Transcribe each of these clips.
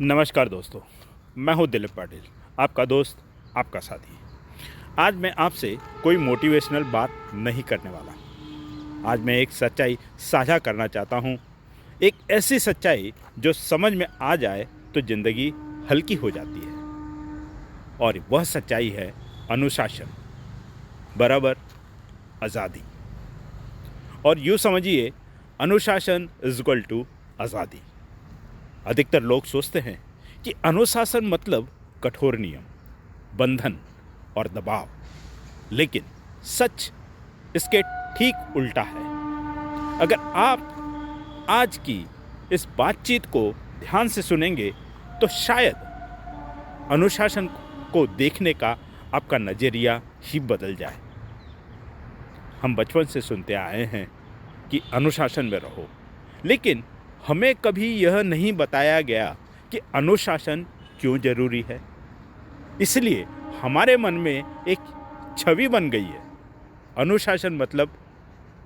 नमस्कार दोस्तों, मैं हूं दिलीप पाटिल, आपका दोस्त, आपका साथी। आज मैं आपसे कोई मोटिवेशनल बात नहीं करने वाला। आज मैं एक सच्चाई साझा करना चाहता हूं। एक ऐसी सच्चाई जो समझ में आ जाए तो ज़िंदगी हल्की हो जाती है। और वह सच्चाई है अनुशासन बराबर आज़ादी। और यूँ समझिए, अनुशासन इज इक्वल टू आज़ादी। अधिकतर लोग सोचते हैं कि अनुशासन मतलब कठोर नियम, बंधन और दबाव, लेकिन सच इसके ठीक उल्टा है। अगर आप आज की इस बातचीत को ध्यान से सुनेंगे तो शायद अनुशासन को देखने का आपका नज़रिया ही बदल जाए। हम बचपन से सुनते आए हैं कि अनुशासन में रहो, लेकिन हमें कभी यह नहीं बताया गया कि अनुशासन क्यों जरूरी है। इसलिए हमारे मन में एक छवि बन गई है। अनुशासन मतलब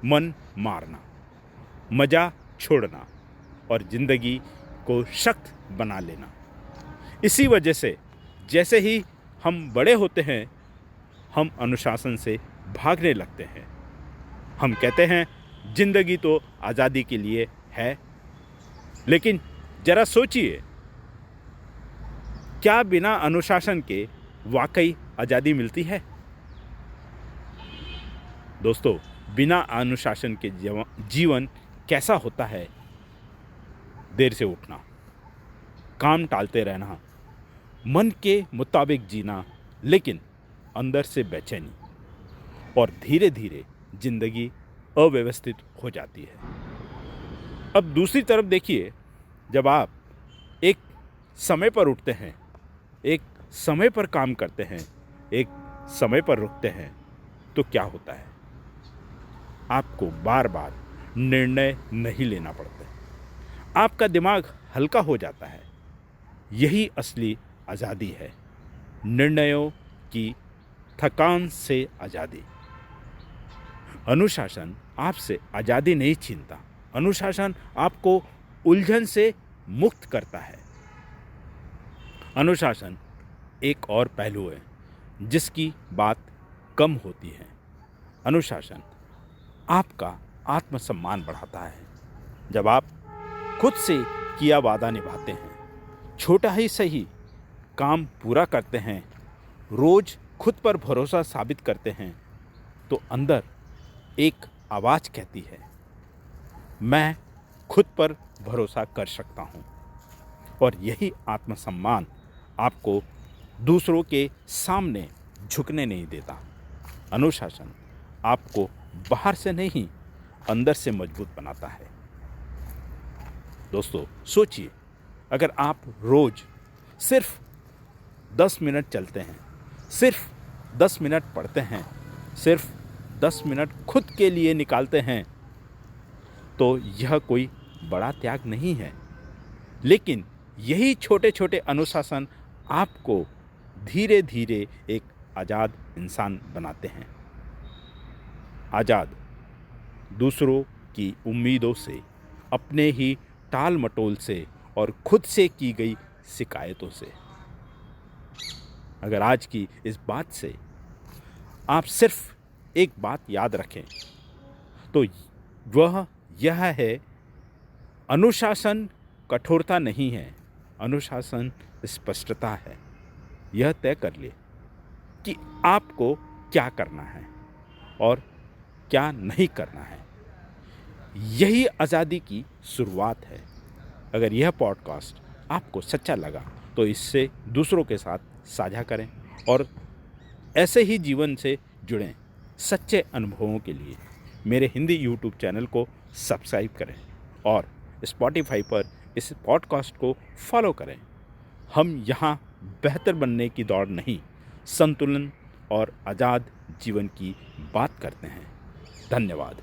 मन मारना, मजा छोड़ना और जिंदगी को सख्त बना लेना। इसी वजह से जैसे ही हम बड़े होते हैं, हम अनुशासन से भागने लगते हैं। हम कहते हैं जिंदगी तो आज़ादी के लिए है, लेकिन जरा सोचिए, क्या बिना अनुशासन के वाकई आज़ादी मिलती है? दोस्तों, बिना अनुशासन के जीवन कैसा होता है? देर से उठना, काम टालते रहना, मन के मुताबिक जीना, लेकिन अंदर से बेचैनी, और धीरे धीरे जिंदगी अव्यवस्थित हो जाती है। अब दूसरी तरफ देखिए, जब आप एक समय पर उठते हैं, एक समय पर काम करते हैं, एक समय पर रुकते हैं, तो क्या होता है? आपको बार बार निर्णय नहीं लेना पड़ता। आपका दिमाग हल्का हो जाता है। यही असली आज़ादी है, निर्णयों की थकान से आज़ादी। अनुशासन आपसे आज़ादी नहीं छीनता। अनुशासन आपको उलझन से मुक्त करता है। अनुशासन एक और पहलू है जिसकी बात कम होती है। अनुशासन आपका आत्मसम्मान बढ़ाता है। जब आप खुद से किया वादा निभाते हैं, छोटा ही सही काम पूरा करते हैं, रोज खुद पर भरोसा साबित करते हैं, तो अंदर एक आवाज़ कहती है, मैं खुद पर भरोसा कर सकता हूँ। और यही आत्मसम्मान आपको दूसरों के सामने झुकने नहीं देता। अनुशासन आपको बाहर से नहीं, अंदर से मजबूत बनाता है। दोस्तों, सोचिए, अगर आप रोज सिर्फ 10 मिनट चलते हैं, सिर्फ 10 मिनट पढ़ते हैं, सिर्फ 10 मिनट खुद के लिए निकालते हैं, तो यह कोई बड़ा त्याग नहीं है। लेकिन यही छोटे छोटे अनुशासन आपको धीरे धीरे एक आज़ाद इंसान बनाते हैं। आज़ाद दूसरों की उम्मीदों से, अपने ही टाल मटोल से और खुद से की गई शिकायतों से। अगर आज की इस बात से आप सिर्फ एक बात याद रखें, तो वह यह है, अनुशासन कठोरता नहीं है, अनुशासन स्पष्टता है। यह तय कर ले कि आपको क्या करना है और क्या नहीं करना है। यही आज़ादी की शुरुआत है। अगर यह पॉडकास्ट आपको सच्चा लगा तो इससे दूसरों के साथ साझा करें और ऐसे ही जीवन से जुड़ें। सच्चे अनुभवों के लिए मेरे हिंदी यूट्यूब चैनल को सब्सक्राइब करें और स्पॉटिफाई पर इस पॉडकास्ट को फॉलो करें। हम यहाँ बेहतर बनने की दौड़ नहीं, संतुलन और आज़ाद जीवन की बात करते हैं। धन्यवाद।